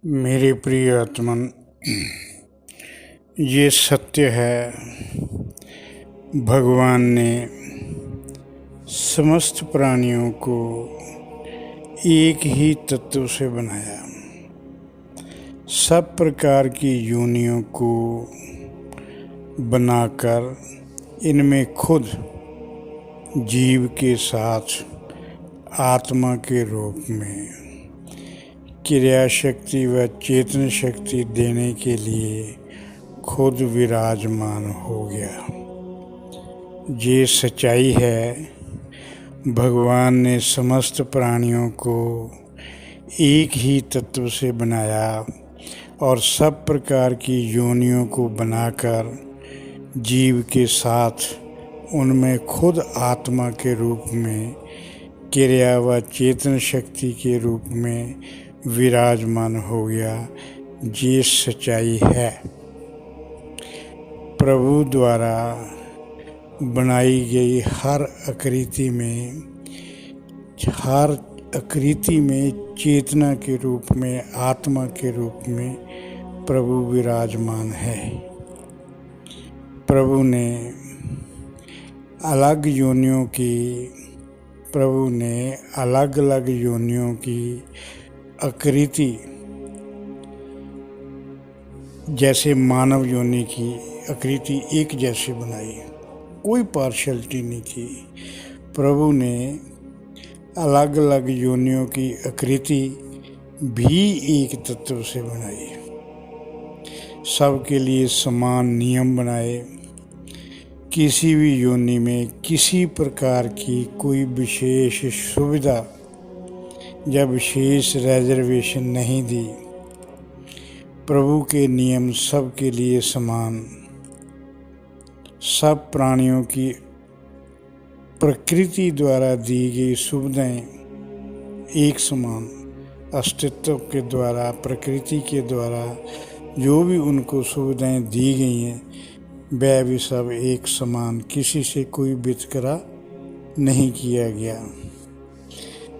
मेरे प्रिय आत्मन, ये सत्य है, भगवान ने समस्त प्राणियों को एक ही तत्व से बनाया। सब प्रकार की योनियों को बनाकर इनमें खुद जीव के साथ आत्मा के रूप में क्रिया शक्ति व चेतन शक्ति देने के लिए खुद विराजमान हो गया। ये सच्चाई है, भगवान ने समस्त प्राणियों को एक ही तत्व से बनाया और सब प्रकार की योनियों को बनाकर जीव के साथ उनमें खुद आत्मा के रूप में क्रिया व चेतन शक्ति के रूप में विराजमान हो गया। ये सच्चाई है। प्रभु द्वारा बनाई गई हर आकृति में चेतना के रूप में, आत्मा के रूप में प्रभु विराजमान है। प्रभु ने अलग अलग योनियों की आकृति, जैसे मानव योनि की आकृति एक जैसे बनाई, कोई पार्शलिटी नहीं की। प्रभु ने अलग अलग योनियों की आकृति भी एक तत्व से बनाई, सबके लिए समान नियम बनाए। किसी भी योनि में किसी प्रकार की कोई विशेष सुविधा या विशेष रिजर्वेशन नहीं दी। प्रभु के नियम सबके लिए समान, सब प्राणियों की प्रकृति द्वारा दी गई सुविधाएं एक समान, अस्तित्व के द्वारा, प्रकृति के द्वारा जो भी उनको सुविधाएं दी गई हैं वह भी सब एक समान, किसी से कोई वितकरा नहीं किया गया।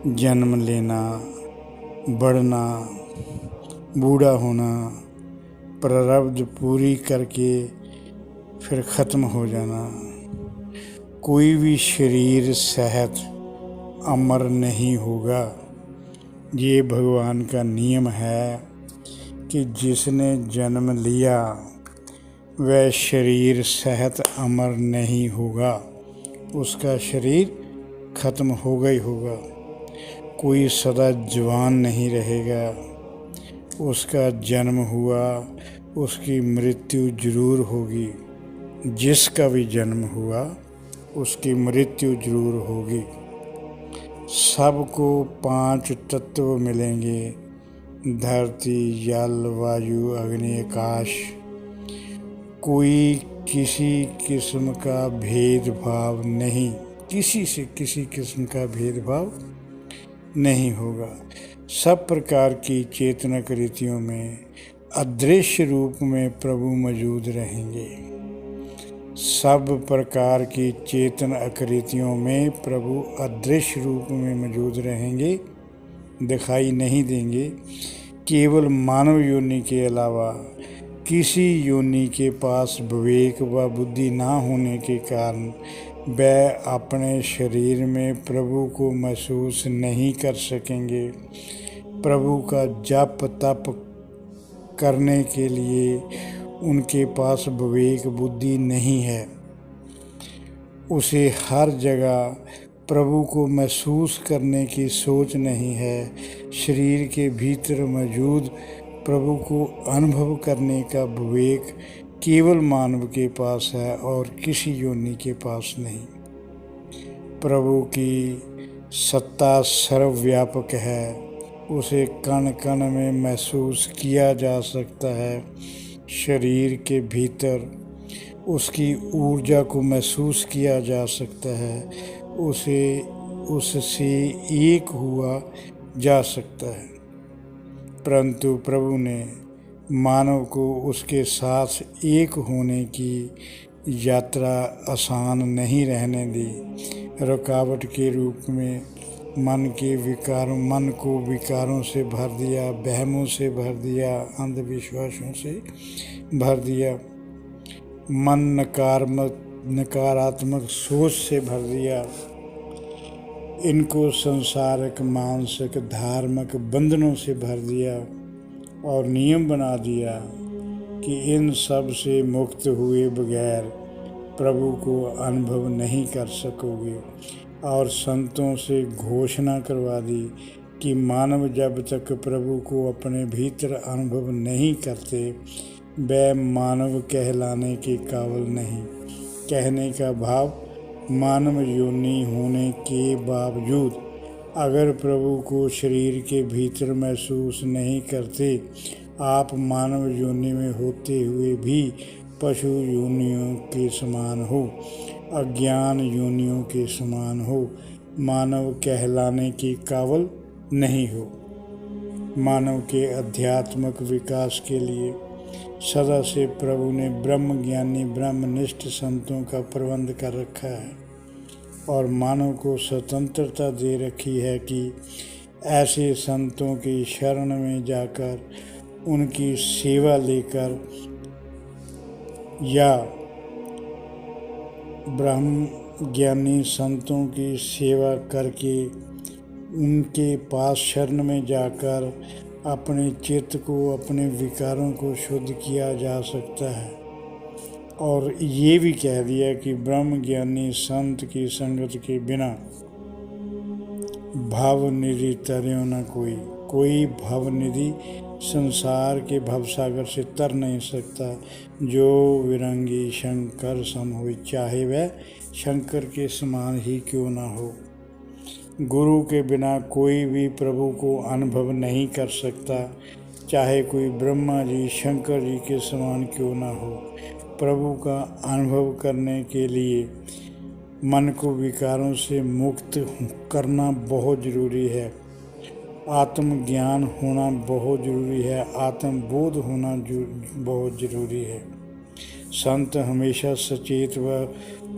जन्म लेना, बढ़ना, बूढ़ा होना, प्रारब्ध पूरी करके फिर ख़त्म हो जाना, कोई भी शरीर सेहत अमर नहीं होगा। ये भगवान का नियम है कि जिसने जन्म लिया वह शरीर सेहत अमर नहीं होगा, उसका शरीर ख़त्म होगा ही होगा। कोई सदा जवान नहीं रहेगा। उसका जन्म हुआ, उसकी मृत्यु जरूर होगी। जिसका भी जन्म हुआ उसकी मृत्यु जरूर होगी। सबको 5 तत्व मिलेंगे, धरती, जल, वायु, अग्नि, आकाश। कोई किसी किस्म का भेदभाव नहीं, किसी से किसी किस्म का भेदभाव नहीं होगा। सब प्रकार की चेतन आकृतियों में अदृश्य रूप में प्रभु मौजूद रहेंगे। सब प्रकार की चेतन आकृतियों में प्रभु अदृश्य रूप में मौजूद रहेंगे, दिखाई नहीं देंगे। केवल मानव योनि के अलावा किसी योनि के पास विवेक व बुद्धि ना होने के कारण वह अपने शरीर में प्रभु को महसूस नहीं कर सकेंगे। प्रभु का जप तप करने के लिए उनके पास विवेक बुद्धि नहीं है। उसे हर जगह प्रभु को महसूस करने की सोच नहीं है। शरीर के भीतर मौजूद प्रभु को अनुभव करने का विवेक केवल मानव के पास है और किसी योनि के पास नहीं। प्रभु की सत्ता सर्वव्यापक है, उसे कण कण में महसूस किया जा सकता है। शरीर के भीतर उसकी ऊर्जा को महसूस किया जा सकता है, उससे एक हुआ जा सकता है। परंतु प्रभु ने मानव को उसके साथ एक होने की यात्रा आसान नहीं रहने दी। रुकावट के रूप में मन को विकारों से भर दिया, वहमों से भर दिया, अंधविश्वासों से भर दिया, मन नकारात्मक सोच से भर दिया। इनको संसारिक, मानसिक, धार्मिक बंधनों से भर दिया और नियम बना दिया कि इन सब से मुक्त हुए बगैर प्रभु को अनुभव नहीं कर सकोगे। और संतों से घोषणा करवा दी कि मानव जब तक प्रभु को अपने भीतर अनुभव नहीं करते वह मानव कहलाने के काबिल नहीं। कहने का भाव, मानव योनि होने के बावजूद अगर प्रभु को शरीर के भीतर महसूस नहीं करते, आप मानव योनि में होते हुए भी पशु योनियों के समान हो, अज्ञान योनियों के समान हो, मानव कहलाने के काबिल नहीं हो। मानव के आध्यात्मिक विकास के लिए सदा से प्रभु ने ब्रह्म ज्ञानी, ब्रह्मनिष्ठ संतों का प्रबंध कर रखा है और मानव को स्वतंत्रता दे रखी है कि ऐसे संतों की शरण में जाकर उनकी सेवा लेकर या ब्रह्म ज्ञानी संतों की सेवा करके उनके पास शरण में जाकर अपने चित्त को, अपने विकारों को शुद्ध किया जा सकता है। और ये भी कह दिया कि ब्रह्म ज्ञानी संत की संगत के बिना भवनिधि तरें न कोई भवनिधि संसार के भवसागर से तर नहीं सकता। जो विरंगी शंकर सम हो, चाहे वह शंकर के समान ही क्यों ना हो। गुरु के बिना कोई भी प्रभु को अनुभव नहीं कर सकता, चाहे कोई ब्रह्मा जी, शंकर जी के समान क्यों ना हो। प्रभु का अनुभव करने के लिए मन को विकारों से मुक्त करना बहुत ज़रूरी है। आत्मज्ञान होना बहुत ज़रूरी है, आत्मबोध होना बहुत ज़रूरी है। संत हमेशा सचेत व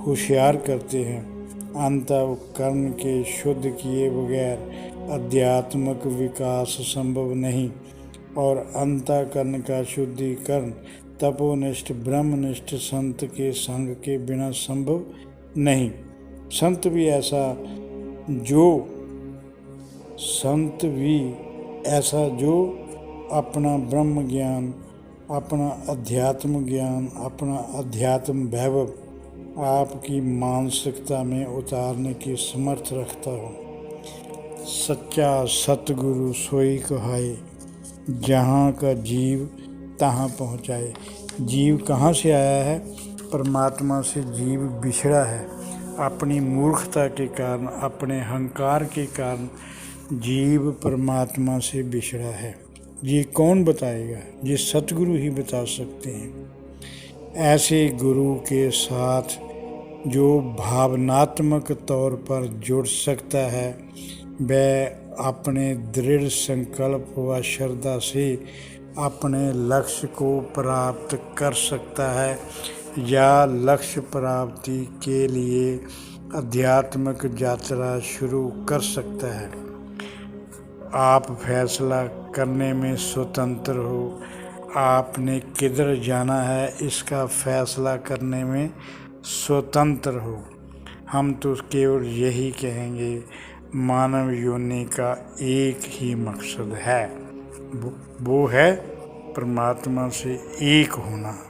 होशियार करते हैं। अंतःकरण के शुद्ध किए बगैर आध्यात्मिक विकास संभव नहीं और अंतःकरण का शुद्धिकरण तपोनिष्ठ ब्रह्मनिष्ठ संत के संग के बिना संभव नहीं। संत भी ऐसा जो अपना ब्रह्म ज्ञान, अपना अध्यात्म ज्ञान, अपना अध्यात्म वैभव आपकी मानसिकता में उतारने की समर्थ रखता हो। सच्चा सतगुरु सोई कहाए, जहाँ का जीव तहाँ पहुँचाए। जीव कहाँ से आया है? परमात्मा से जीव बिछड़ा है। अपनी मूर्खता के कारण, अपने अहंकार के कारण जीव परमात्मा से बिछड़ा है। ये कौन बताएगा? ये सतगुरु ही बता सकते हैं। ऐसे गुरु के साथ जो भावनात्मक तौर पर जुड़ सकता है वह अपने दृढ़ संकल्प व श्रद्धा से अपने लक्ष्य को प्राप्त कर सकता है या लक्ष्य प्राप्ति के लिए आध्यात्मिक यात्रा शुरू कर सकता है। आप फैसला करने में स्वतंत्र हो। आपने किधर जाना है इसका फैसला करने में स्वतंत्र हो। हम तो केवल यही कहेंगे, मानव योनि का एक ही मकसद है, वो है परमात्मा से एक होना।